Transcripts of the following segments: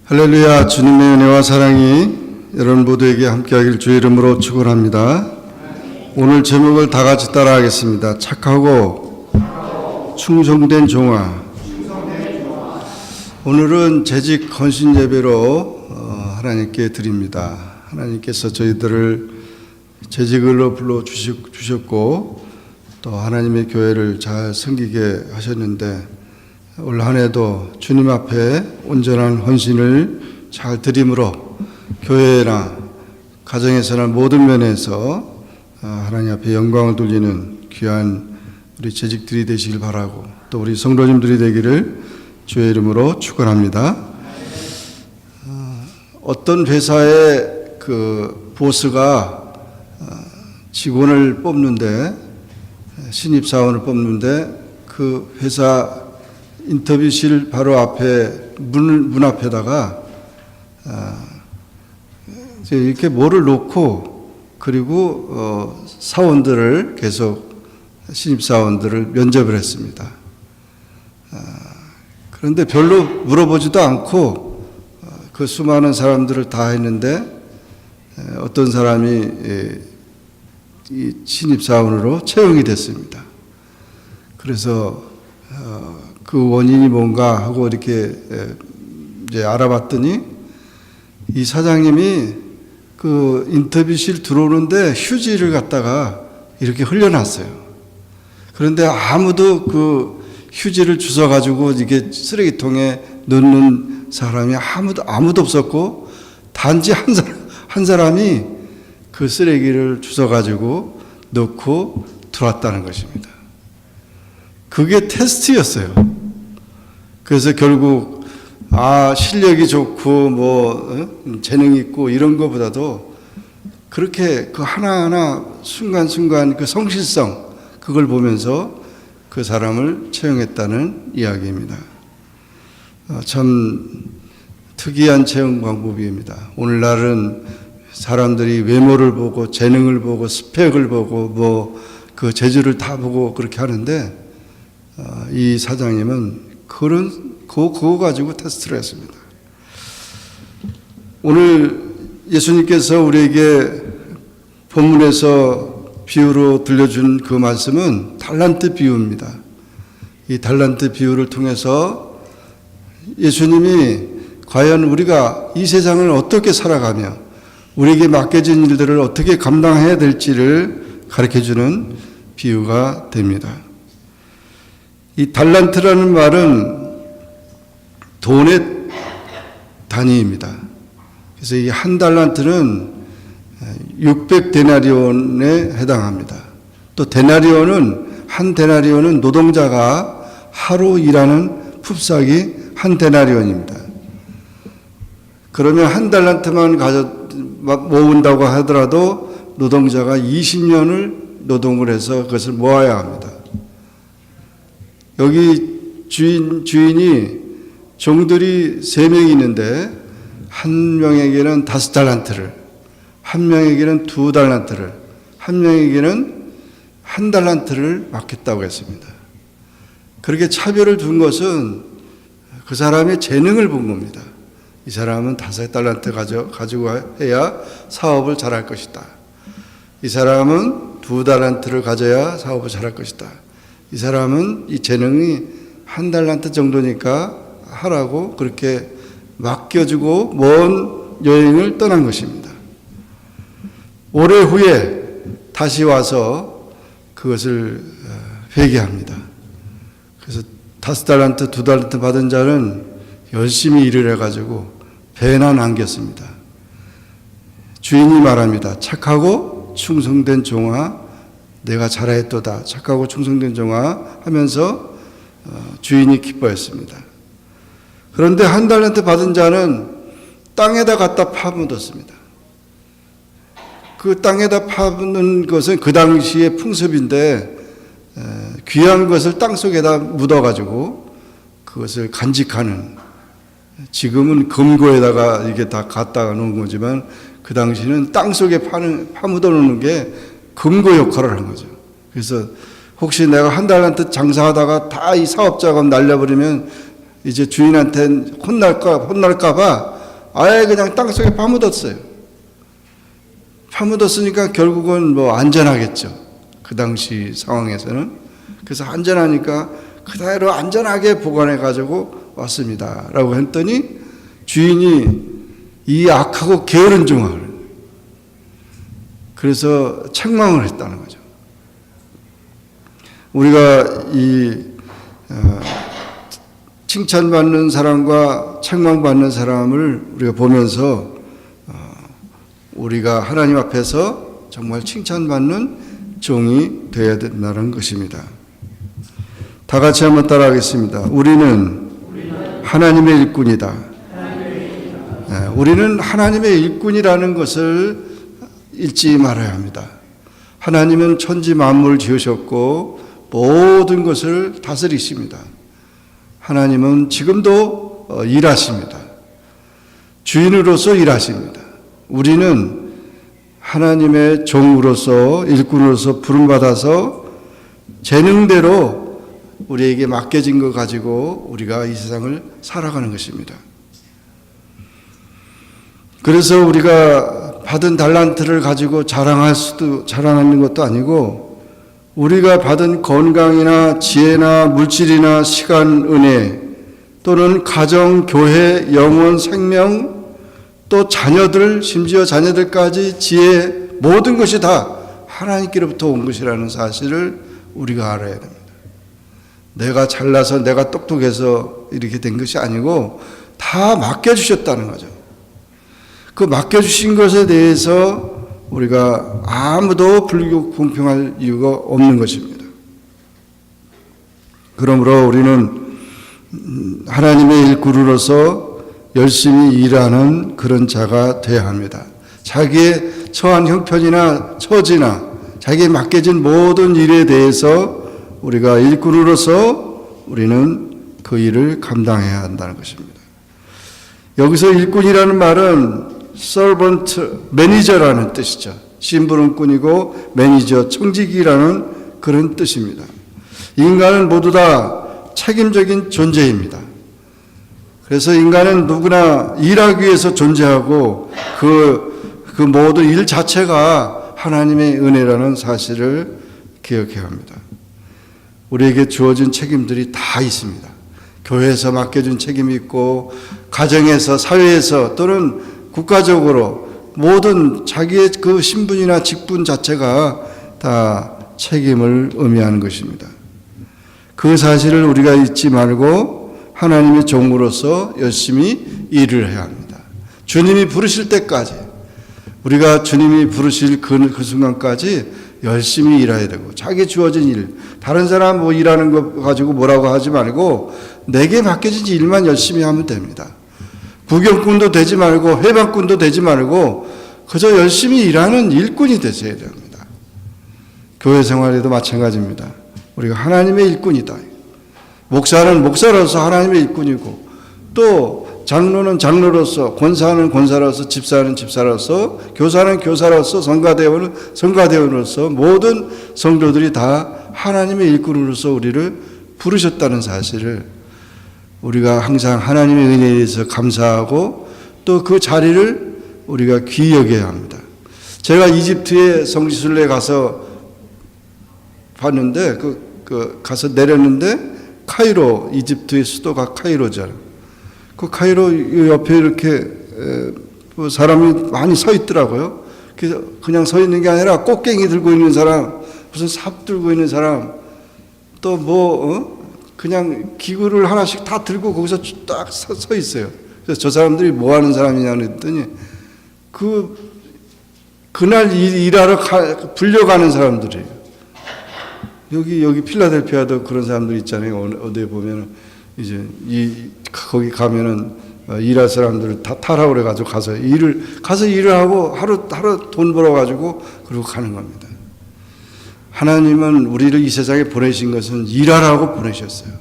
할렐루야. 주님의 은혜와 사랑이 여러분 모두에게 함께하길 주의 이름으로 축원합니다. 오늘 제목을 다 같이 따라하겠습니다. 착하고 충성된 종아. 오늘은 재직 헌신 예배로 하나님께 드립니다. 하나님께서 저희들을 재직으로 불러주셨고 또 하나님의 교회를 잘 섬기게 하셨는데 올 한 해도 주님 앞에 온전한 헌신을 잘 드림으로 교회나 가정에서나 모든 면에서 하나님 앞에 영광을 돌리는 귀한 우리 재직들이 되시길 바라고 또 우리 성도님들이 되기를 주의 이름으로 축원합니다. 어떤 회사의 그 보스가 직원을 뽑는데 신입사원을 뽑는데 그 회사 인터뷰실 바로 앞에 문 앞에다가 이렇게 뭐를 놓고 그리고 사원들을 계속 신입사원들을 면접을 했습니다. 그런데 별로 물어보지도 않고 그 수많은 사람들을 다 했는데 어떤 사람이 이 신입사원으로 채용이 됐습니다. 그래서 그 원인이 뭔가 하고 이렇게 이제 알아봤더니 이 사장님이 그 인터뷰실 들어오는데 휴지를 갖다가 이렇게 흘려놨어요. 그런데 아무도 그 휴지를 주워가지고 이게 쓰레기통에 넣는 사람이 아무도 없었고 단지 한 사람이 그 쓰레기를 주워가지고 넣고 들어왔다는 것입니다. 그게 테스트였어요. 그래서 결국 실력이 좋고 재능 있고 이런 것보다도 그렇게 그 하나하나 순간순간 그 성실성 그걸 보면서 그 사람을 채용했다는 이야기입니다. 참 특이한 채용 방법입니다. 오늘날은 사람들이 외모를 보고 재능을 보고 스펙을 보고 그 재주를 다 보고 그렇게 하는데 이 사장님은 그거 가지고 테스트를 했습니다. 오늘 예수님께서 우리에게 본문에서 비유로 들려준 그 말씀은 달란트 비유입니다. 이 달란트 비유를 통해서 예수님이 과연 우리가 이 세상을 어떻게 살아가며 우리에게 맡겨진 일들을 어떻게 감당해야 될지를 가르쳐주는 비유가 됩니다. 이 달란트라는 말은 돈의 단위입니다. 그래서 이 한 달란트는 600데나리온에 해당합니다. 또 한 데나리온은 노동자가 하루 일하는 품삯이 한 데나리온입니다. 그러면 한 달란트만 모은다고 하더라도 노동자가 20년을 노동을 해서 그것을 모아야 합니다. 여기 주인이 종들이 3명이 있는데 한 명에게는 5달란트를, 한 명에게는 2달란트를, 한 명에게는 1달란트를 맡겼다고 했습니다. 그렇게 차별을 둔 것은 그 사람의 재능을 본 겁니다. 이 사람은 5달란트 가지고 해야 사업을 잘할 것이다. 이 사람은 2달란트를 가져야 사업을 잘할 것이다. 이 사람은 이 재능이 1달란트 정도니까 하라고 그렇게 맡겨주고 먼 여행을 떠난 것입니다. 오래 후에 다시 와서 그것을 회개합니다. 그래서 5달란트, 2달란트 받은 자는 열심히 일을 해가지고 배나 남겼습니다. 주인이 말합니다. 착하고 충성된 종아 내가 잘하였도다. 착하고 충성된 종아 하면서 주인이 기뻐했습니다. 그런데 1달란트 받은 자는 땅에다 갖다 파묻었습니다. 그 땅에다 파묻는 것은 그 당시의 풍습인데 귀한 것을 땅속에다 묻어가지고 그것을 간직하는, 지금은 금고에다가 이게 다 갖다가 놓은 거지만 그 당시는 땅속에 파묻어 놓는 게 금고 역할을 한 거죠. 그래서 혹시 내가 1달란트 장사하다가 다 이 사업 자금 날려버리면 이제 주인한테 혼날까봐 아예 그냥 땅속에 파묻었어요. 파묻었으니까 결국은 뭐 안전하겠죠. 그 당시 상황에서는. 그래서 안전하니까 그대로 안전하게 보관해 가지고 왔습니다 라고 했더니 주인이 이 악하고 게으른 종을, 그래서 책망을 했다는 거죠. 우리가 이 칭찬받는 사람과 책망받는 사람을 우리가 보면서 우리가 하나님 앞에서 정말 칭찬받는 종이 되어야 된다는 것입니다. 다 같이 한번 따라하겠습니다. 우리는 하나님의 일꾼이다. 우리는 하나님의 일꾼이라는 것을 잊지 말아야 합니다. 하나님은 천지 만물을 지으셨고 모든 것을 다스리십니다. 하나님은 지금도 일하십니다. 주인으로서 일하십니다. 우리는 하나님의 종으로서, 일꾼으로서 부름받아서 재능대로 우리에게 맡겨진 것 가지고 우리가 이 세상을 살아가는 것입니다. 그래서 우리가 받은 달란트를 가지고 자랑하는 것도 아니고, 우리가 받은 건강이나 지혜나 물질이나 시간, 은혜, 또는 가정, 교회, 영혼, 생명, 또 자녀들, 심지어 자녀들까지 지혜, 모든 것이 다 하나님께로부터 온 것이라는 사실을 우리가 알아야 됩니다. 내가 잘나서, 내가 똑똑해서 이렇게 된 것이 아니고 다 맡겨주셨다는 거죠. 그 맡겨주신 것에 대해서 우리가 아무도 불공평할 이유가 없는 것입니다. 그러므로 우리는 하나님의 일꾼으로서 열심히 일하는 그런 자가 되어야 합니다. 자기의 처한 형편이나 처지나 자기에 맡겨진 모든 일에 대해서 우리가 일꾼으로서 우리는 그 일을 감당해야 한다는 것입니다. 여기서 일꾼이라는 말은 servant, 매니저라는 뜻이죠. 심부름꾼이고 매니저, 청지기라는 그런 뜻입니다. 인간은 모두 다 책임적인 존재입니다. 그래서 인간은 누구나 일하기 위해서 존재하고 그 모든 일 자체가 하나님의 은혜라는 사실을 기억해야 합니다. 우리에게 주어진 책임들이 다 있습니다. 교회에서 맡겨준 책임이 있고, 가정에서, 사회에서, 또는 국가적으로 모든 자기의 그 신분이나 직분 자체가 다 책임을 의미하는 것입니다. 그 사실을 우리가 잊지 말고 하나님의 종으로서 열심히 일을 해야 합니다. 주님이 부르실 때까지, 우리가 주님이 부르실 그 순간까지 열심히 일해야 되고, 자기 주어진 일, 다른 사람 뭐 일하는 거 가지고 뭐라고 하지 말고 내게 맡겨진 일만 열심히 하면 됩니다. 구경꾼도 되지 말고 해방꾼도 되지 말고 그저 열심히 일하는 일꾼이 되셔야 됩니다. 교회 생활에도 마찬가지입니다. 우리가 하나님의 일꾼이다. 목사는 목사로서 하나님의 일꾼이고, 또 장로는 장로로서, 권사는 권사로서, 집사는 집사로서, 교사는 교사로서, 성가대원은 성가대원으로서 모든 성도들이 다 하나님의 일꾼으로서 우리를 부르셨다는 사실을 우리가 항상 하나님의 은혜에 대해서 감사하고 또 그 자리를 우리가 귀히 여겨야 합니다. 제가 이집트의 성지순례에 가서 봤는데, 가서 내렸는데, 카이로, 이집트의 수도가 카이로잖아요. 그 카이로 옆에 이렇게 사람이 많이 서 있더라고요. 그래서 그냥 서 있는 게 아니라 꽃갱이 들고 있는 사람, 무슨 삽 들고 있는 사람, 또 그냥 기구를 하나씩 다 들고 거기서 딱 서 있어요. 그래서 저 사람들이 뭐 하는 사람이냐 그랬더니 그날 일하러 불려가는 사람들이에요. 여기 필라델피아도 그런 사람들 있잖아요. 어디에 보면은 이제 거기 가면은 일할 사람들을 다 타라고 그래가지고 가서 일을 하고 하루 돈 벌어가지고 그러고 가는 겁니다. 하나님은 우리를 이 세상에 보내신 것은 일하라고 보내셨어요.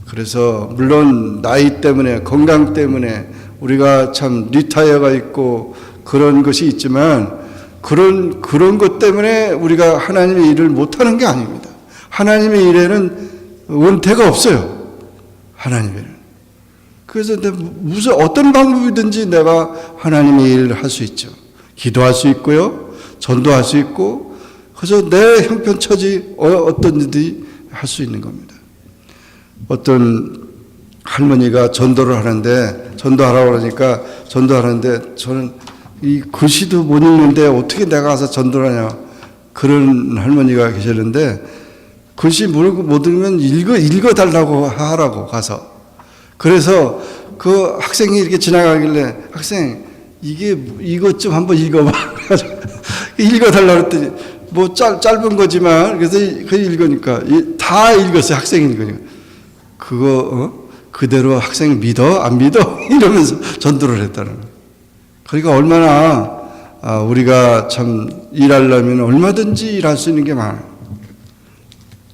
그래서 물론 나이 때문에, 건강 때문에 우리가 참 리타이어가 있고 그런 것이 있지만 그런 것 때문에 우리가 하나님의 일을 못하는 게 아닙니다. 하나님의 일에는 은퇴가 없어요. 하나님에는. 그래서 무슨 어떤 방법이든지 내가 하나님의 일을 할 수 있죠. 기도할 수 있고요, 전도할 수 있고, 그래서 내 형편처지 어떤지 할 수 있는 겁니다. 어떤 할머니가 전도를 하는데, 전도하라고 그러니까 전도하는데, 저는 이 글씨도 못 읽는데 어떻게 내가 가서 전도를 하냐, 그런 할머니가 계셨는데, 글씨 못 읽으면 읽어달라고 하라고 가서. 그래서 그 학생이 이렇게 지나가길래, 학생, 이것 좀 한번 읽어봐. 읽어달라고 했더니, 뭐 짧은 거지만, 그래서 그 읽으니까, 다 읽었어요. 학생이 읽으니까. 그거, 그대로 학생 믿어? 안 믿어? 이러면서 전도를 했다는 거예요. 그러니까 얼마나, 우리가 참 일하려면 얼마든지 일할 수 있는 게 많아요.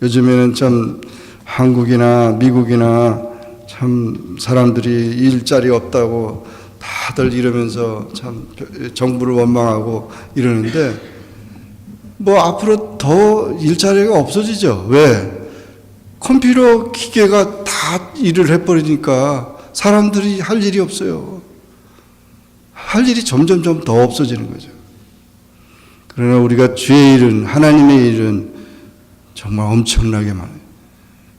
요즘에는 참 한국이나 미국이나 참 사람들이 일자리 없다고 다들 이러면서 참 정부를 원망하고 이러는데, 뭐 앞으로 더 일자리가 없어지죠. 왜? 컴퓨터 기계가 다 일을 해버리니까 사람들이 할 일이 없어요. 할 일이 점점점 더 없어지는 거죠. 그러나 우리가 주의 일은, 하나님의 일은 정말 엄청나게 많아요.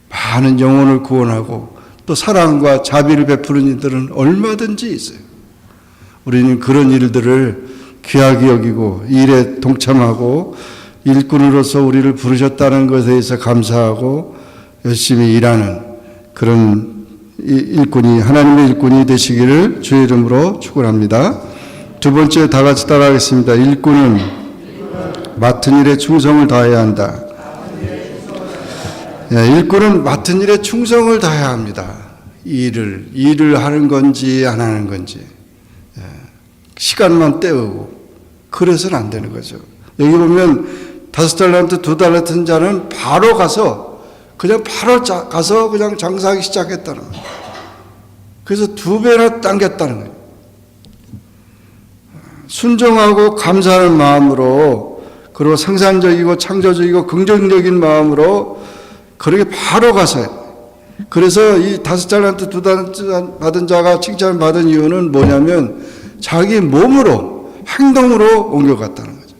많은 영혼을 구원하고 또 사랑과 자비를 베푸는 이들은 얼마든지 있어요. 우리는 그런 일들을 귀하게 여기고 일에 동참하고 일꾼으로서 우리를 부르셨다는 것에 대해서 감사하고 열심히 일하는 그런 일꾼이, 하나님의 일꾼이 되시기를 주의 이름으로 축원합니다. 두 번째, 다 같이 따라하겠습니다. 일꾼은 맡은 일에 충성을 다해야 한다. 일꾼은 맡은 일에 충성을 다해야 합니다. 일을 하는 건지 안 하는 건지, 시간만 때우고 그래서는 안 되는 거죠. 여기 보면 5달란트 2달란트 자는 바로 가서 그냥 장사하기 시작했다는 거예요. 그래서 2배나 당겼다는 거예요. 순종하고 감사하는 마음으로, 그리고 생산적이고 창조적이고 긍정적인 마음으로 그렇게 바로 가서, 그래서 이 5달란트 2달란트 받은 자가 칭찬을 받은 이유는 뭐냐면 자기 몸으로, 행동으로 옮겨갔다는 거죠.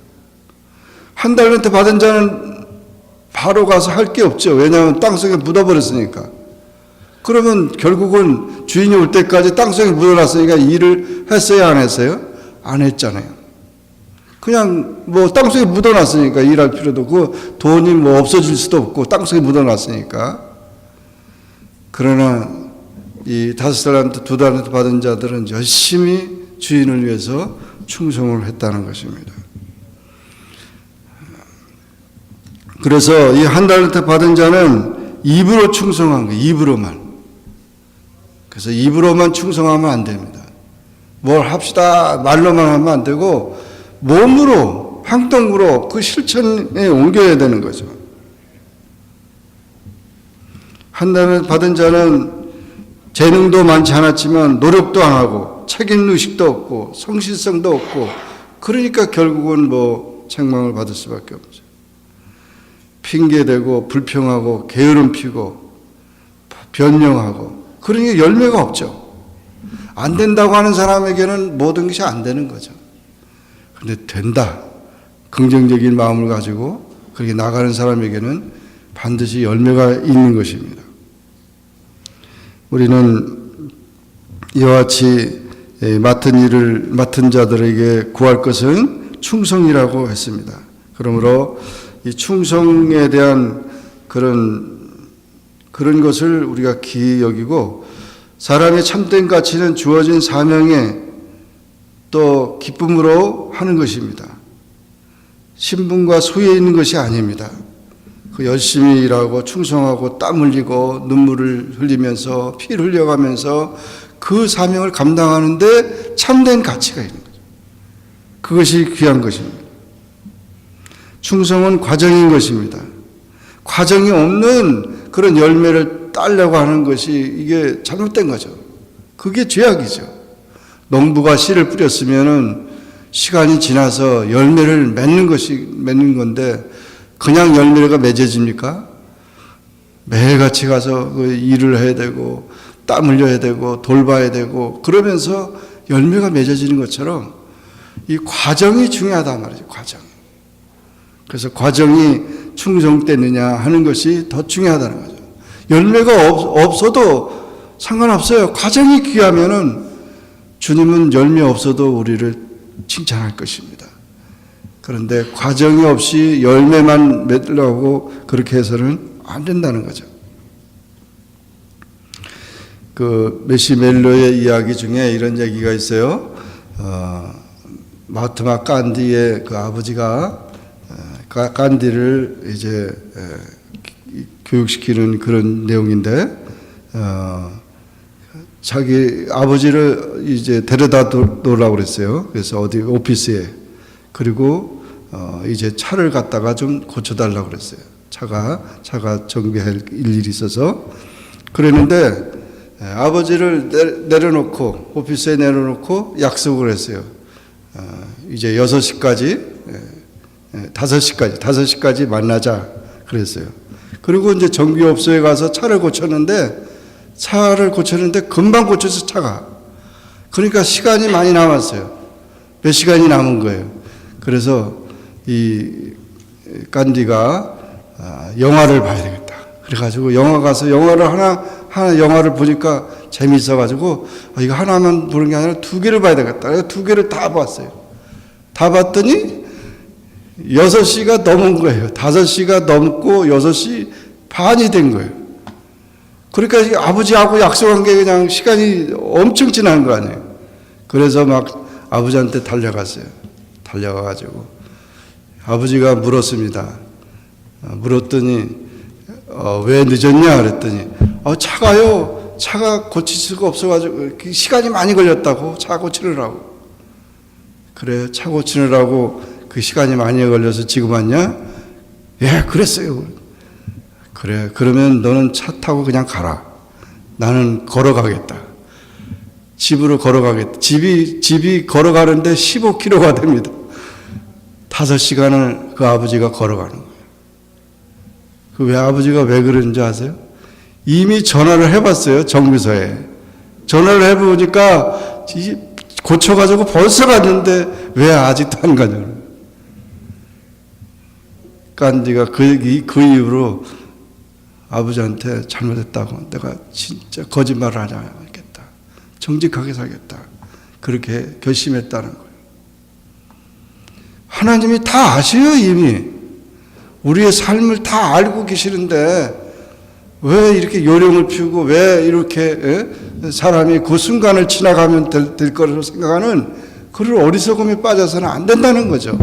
1달란트 받은 자는 바로 가서 할 게 없죠. 왜냐하면 땅속에 묻어버렸으니까. 그러면 결국은 주인이 올 때까지 땅속에 묻어놨으니까 일을 했어요, 안 했어요? 안 했잖아요. 그냥 뭐 땅속에 묻어놨으니까 일할 필요도 없고, 돈이 뭐 없어질 수도 없고, 땅속에 묻어놨으니까. 그러나 이 5달란트 2달란트 받은 자들은 열심히 주인을 위해서 충성을 했다는 것입니다. 그래서 이 1달란트 받은 자는 입으로 충성한 거예요. 입으로만. 그래서 입으로만 충성하면 안 됩니다. 뭘 합시다 말로만 하면 안 되고 몸으로, 행동으로 그 실천에 옮겨야 되는 거죠. 1달란트 받은 자는 재능도 많지 않았지만 노력도 안 하고 책임의식도 없고 성실성도 없고, 그러니까 결국은 뭐 책망을 받을 수밖에 없죠. 핑계대고 불평하고 게으름 피고 변명하고, 그러니까 열매가 없죠. 안 된다고 하는 사람에게는 모든 것이 안 되는 거죠. 그런데 된다, 긍정적인 마음을 가지고 그렇게 나가는 사람에게는 반드시 열매가 있는 것입니다. 우리는 이와 같이 맡은 자들에게 구할 것은 충성이라고 했습니다. 그러므로 이 충성에 대한 그런 것을 우리가 기이 여기고, 사람의 참된 가치는 주어진 사명에 또 기쁨으로 하는 것입니다. 신분과 소유에 있는 것이 아닙니다. 그 열심히 일하고 충성하고 땀 흘리고 눈물을 흘리면서 피를 흘려가면서 그 사명을 감당하는데 참된 가치가 있는 거죠. 그것이 귀한 것입니다. 충성은 과정인 것입니다. 과정이 없는 그런 열매를 따려고 하는 것이 이게 잘못된 거죠. 그게 죄악이죠. 농부가 씨를 뿌렸으면은 시간이 지나서 열매를 맺는 건데, 그냥 열매가 맺어집니까? 매일같이 가서 그 일을 해야 되고 땀 흘려야 되고 돌봐야 되고 그러면서 열매가 맺어지는 것처럼 이 과정이 중요하다 말이죠. 과정. 그래서 과정이 충성되느냐 하는 것이 더 중요하다는 거죠. 열매가 없어도 상관없어요. 과정이 귀하면은 주님은 열매 없어도 우리를 칭찬할 것입니다. 그런데 과정이 없이 열매만 맺으려고 그렇게 해서는 안 된다는 거죠. 그 메시멜로의 이야기 중에 이런 얘기가 있어요. 마하트마 간디의 그 아버지가 간디를 이제 교육시키는 그런 내용인데, 자기 아버지를 이제 데려다 놓으라고 그랬어요. 그래서 어디 오피스에. 그리고 이제 차를 갖다가 좀 고쳐달라고 그랬어요. 차가 정비할 일이 있어서. 그랬는데 아버지를 내려놓고 오피스에 내려놓고 약속을 했어요. 이제 6시까지 5시까지 만나자 그랬어요. 그리고 이제 정비업소에 가서 차를 고쳤는데 금방 고쳐서 차가. 그러니까 시간이 많이 남았어요. 몇 시간이 남은 거예요. 그래서 이 간디가 영화를 봐야 되겠다. 그래가지고 영화 가서 영화를 하나 영화를 보니까 재미있어가지고 이거 하나만 보는 게 아니라 2개를 봐야 되겠다. 그래서 2개를 다 봤어요. 다 봤더니 6시가 넘은 거예요. 5시가 넘고 6시 반이 된 거예요. 그러니까 아버지하고 약속한 게 그냥 시간이 엄청 지난 거 아니에요. 그래서 막 아버지한테 달려갔어요. 달려가가지고 아버지가 물었습니다. 물었더니 왜 늦었냐 그랬더니 차가 고칠 수가 없어가지고 시간이 많이 걸렸다고. 차 고치느라고. 그래, 차 고치느라고 그 시간이 많이 걸려서 지금 왔냐? 예, 그랬어요. 그래, 그러면 너는 차 타고 그냥 가라. 나는 걸어가겠다. 집으로 걸어가겠다. 집이 걸어가는데 15km가 됩니다. 5시간을 그 아버지가 걸어가는 거예요. 그 아버지가 왜 그런지 아세요? 이미 전화를 해봤어요. 정비소에. 전화를 해보니까 고쳐가지고 벌써 갔는데 왜 아직도 안 가냐고. 간디가 그 이후로 아버지한테 잘못했다고. 내가 진짜 거짓말을 하지 않겠다. 정직하게 살겠다. 그렇게 결심했다는 거예요. 하나님이 다 아셔요, 이미. 우리의 삶을 다 알고 계시는데 왜 이렇게 요령을 피우고 왜 이렇게 사람이 그 순간을 지나가면 될 거라고 생각하는 그런 어리석음에 빠져서는 안 된다는 거죠.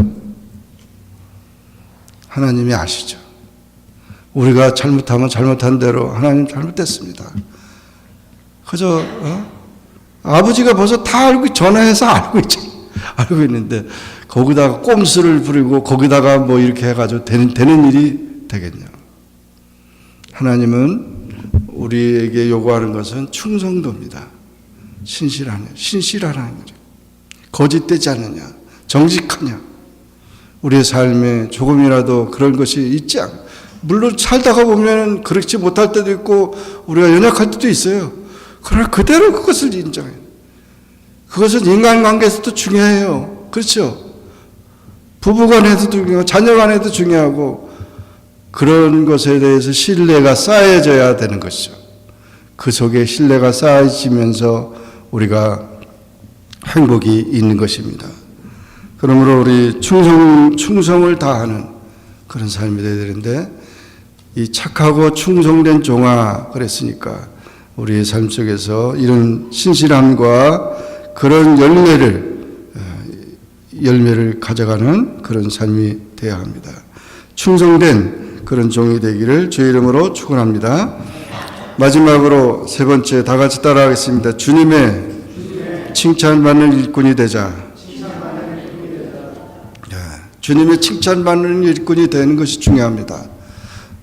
하나님이 아시죠. 우리가 잘못하면 잘못한 대로 하나님 잘못됐습니다. 그저 아버지가 벌써 다 알고 전화해서 알고 있는데 거기다가 꼼수를 부리고 거기다가 뭐 이렇게 해가지고 되는 일이 되겠냐. 하나님은 우리에게 요구하는 것은 충성도입니다. 신실하라는 거죠. 거짓되지 않느냐, 정직하냐. 우리의 삶에 조금이라도 그런 것이 있지 않고, 물론 살다가 보면 그렇지 못할 때도 있고 우리가 연약할 때도 있어요. 그러나 그대로 그것을 인정해요. 그것은 인간관계에서도 중요해요. 그렇죠? 부부간에도 중요하고 자녀간에도 중요하고 그런 것에 대해서 신뢰가 쌓여져야 되는 것이죠. 그 속에 신뢰가 쌓여지면서 우리가 행복이 있는 것입니다. 그러므로 우리 충성을 다하는 그런 삶이 되어야 되는데 이 착하고 충성된 종아 그랬으니까 우리의 삶 속에서 이런 신실함과 그런 열매를 가져가는 그런 삶이 되어야 합니다. 충성된 그런 종이 되기를 주의 이름으로 축원합니다. 마지막으로 세 번째 다 같이 따라하겠습니다. 주님의 칭찬받는 일꾼이 되자. 주님의 칭찬받는 일꾼이 되는 것이 중요합니다.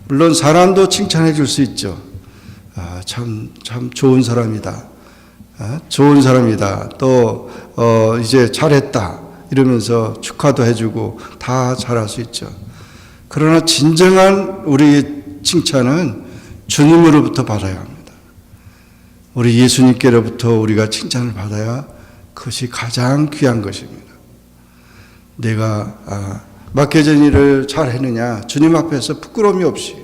물론 사람도 칭찬해 줄 수 있죠. 참 좋은 사람이다. 좋은 사람이다. 또 이제 잘했다. 이러면서 축하도 해주고 다 잘할 수 있죠. 그러나 진정한 우리의 칭찬은 주님으로부터 받아야 합니다. 우리 예수님께로부터 우리가 칭찬을 받아야 그것이 가장 귀한 것입니다. 내가 맡겨진 일을 잘 했느냐, 주님 앞에서 부끄러움이 없이,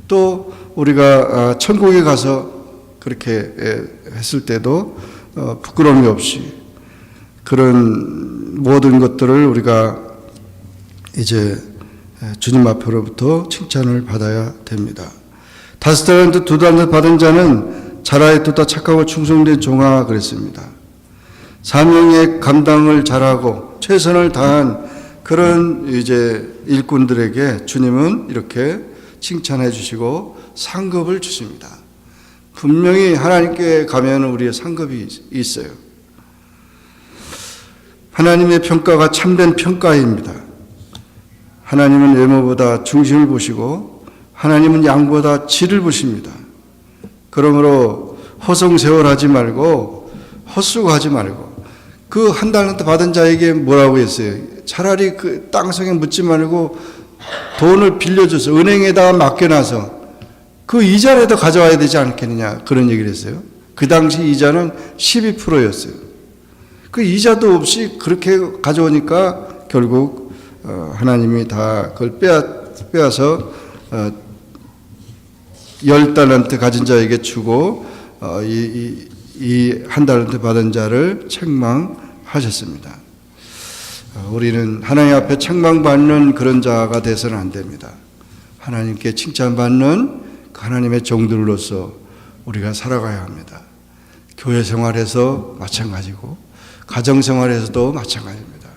또 우리가 천국에 가서 그렇게 했을 때도 부끄러움이 없이 그런 모든 것들을 우리가 이제 주님 앞으로부터 칭찬을 받아야 됩니다. 5달란트 2달란트 받은 자는 잘하였도다 착하고 충성된 종아 그랬습니다. 사명의 감당을 잘하고 최선을 다한 그런 이제 일꾼들에게 주님은 이렇게 칭찬해 주시고 상급을 주십니다. 분명히 하나님께 가면 우리의 상급이 있어요. 하나님의 평가가 참된 평가입니다. 하나님은 외모보다 중심을 보시고 하나님은 양보다 질을 보십니다. 그러므로 허송세월하지 말고 헛수고하지 말고 그 1달란트 받은 자에게 뭐라고 했어요? 차라리 그 땅속에 묻지 말고 돈을 빌려줘서 은행에다가 맡겨놔서 그 이자라도 가져와야 되지 않겠느냐, 그런 얘기를 했어요. 그 당시 이자는 12%였어요. 그 이자도 없이 그렇게 가져오니까 결국 하나님이 다 그걸 빼앗아 10달란트 가진 자에게 주고 이 1달란트 받은 자를 책망하셨습니다. 우리는 하나님 앞에 책망받는 그런 자가 돼서는 안 됩니다. 하나님께 칭찬받는 하나님의 종들로서 우리가 살아가야 합니다. 교회 생활에서 마찬가지고 가정 생활에서도 마찬가지입니다.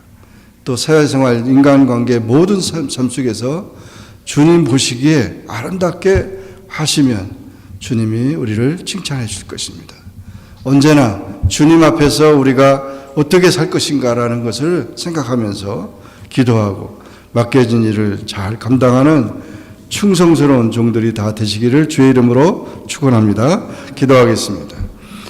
또 사회생활, 인간관계 모든 삶 속에서 주님 보시기에 아름답게 하시면 주님이 우리를 칭찬해 줄 것입니다. 언제나 주님 앞에서 우리가 어떻게 살 것인가라는 것을 생각하면서 기도하고 맡겨진 일을 잘 감당하는 충성스러운 종들이 다 되시기를 주의 이름으로 축원합니다. 기도하겠습니다.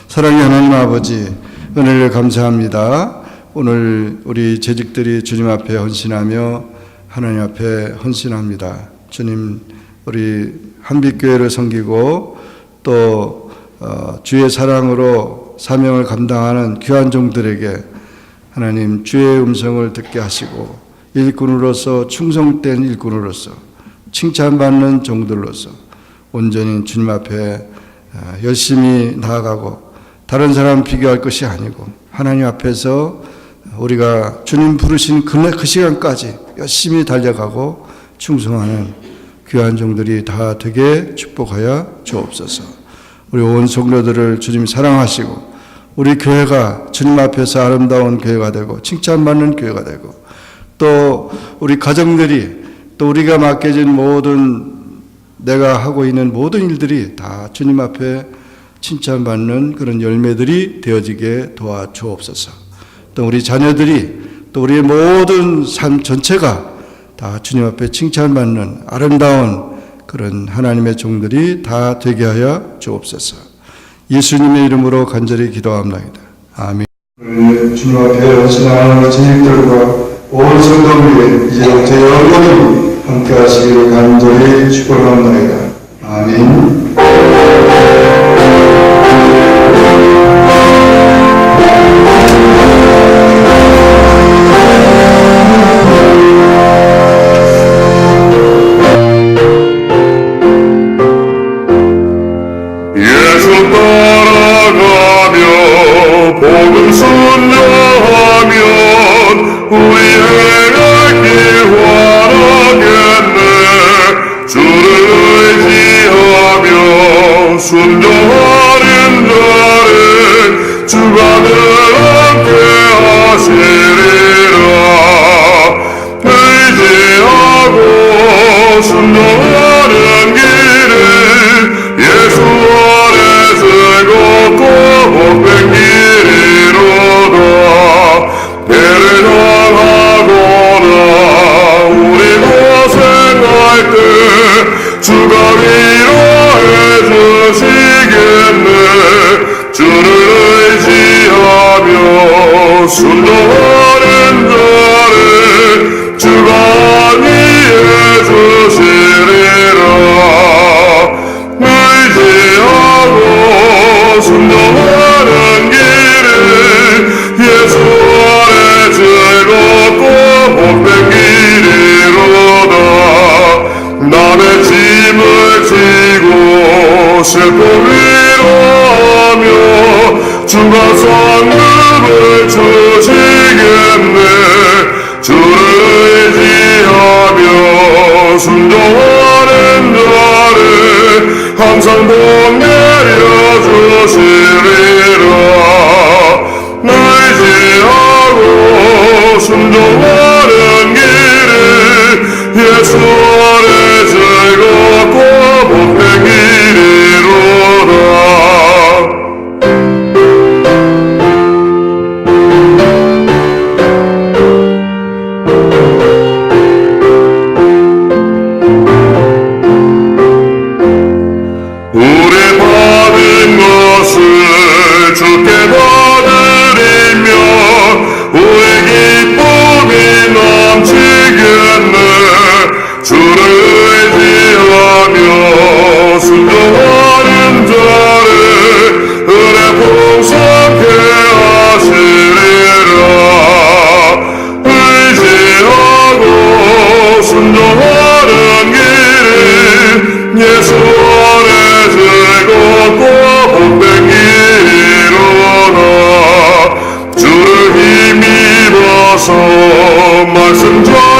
사랑의 하나님 아버지, 은혜를 감사합니다. 오늘 우리 재직들이 주님 앞에 헌신하며 하나님 앞에 헌신합니다. 주님, 우리 한빛교회를 섬기고 또 주의 사랑으로 사명을 감당하는 귀한 종들에게 하나님 주의 음성을 듣게 하시고 일꾼으로서 충성된 일꾼으로서 칭찬받는 종들로서 온전히 주님 앞에 열심히 나아가고 다른 사람 비교할 것이 아니고 하나님 앞에서 우리가 주님 부르신 그 시간까지 열심히 달려가고 충성하는 귀한 종들이 다 되게 축복하여 주옵소서. 우리 온 성도들을 주님이 사랑하시고 우리 교회가 주님 앞에서 아름다운 교회가 되고 칭찬받는 교회가 되고 또 우리 가정들이 또 우리가 맡겨진 모든 내가 하고 있는 모든 일들이 다 주님 앞에 칭찬받는 그런 열매들이 되어지게 도와주옵소서. 또 우리 자녀들이 또 우리의 모든 삶 전체가 다 주님 앞에 칭찬받는 아름다운 그런 하나님의 종들이 다 되게 하여 주옵소서. 예수님의 이름으로 간절히 기도합니다. 아멘. 주님 앞에 헌신하는 재직들과 온 성도들에게 이제부터 영원히 함께 하시기를 간절히 축원합니다. 아멘. 예수 따라가며 복음 순종하면 우리의 기원하겠네. 주를 의지하며 순종하는 자를 주가 늘 함께 하시리라. 의지하고 순종하는 길을 예수 안에 즐겁고 복된 길이로다. 배를 향하거나 우리 고생할 때 주가 위로해 주시겠네. 주를 의지하며 순종하는 자를 주가 위해 주시리라. 의지하고 순종 예수 안에 즐겁고 복된 길이로다. 우리 받은 것을 주께 받으리며 우리 기쁨이 넘치겠네. 주를 의지하며 순종하는 자를 은혜 풍성케 하시리라. 의지하고 순종하는 길은 예수 안에 즐겁고 복된 길이로다. 주를 힘입어서 말씀 전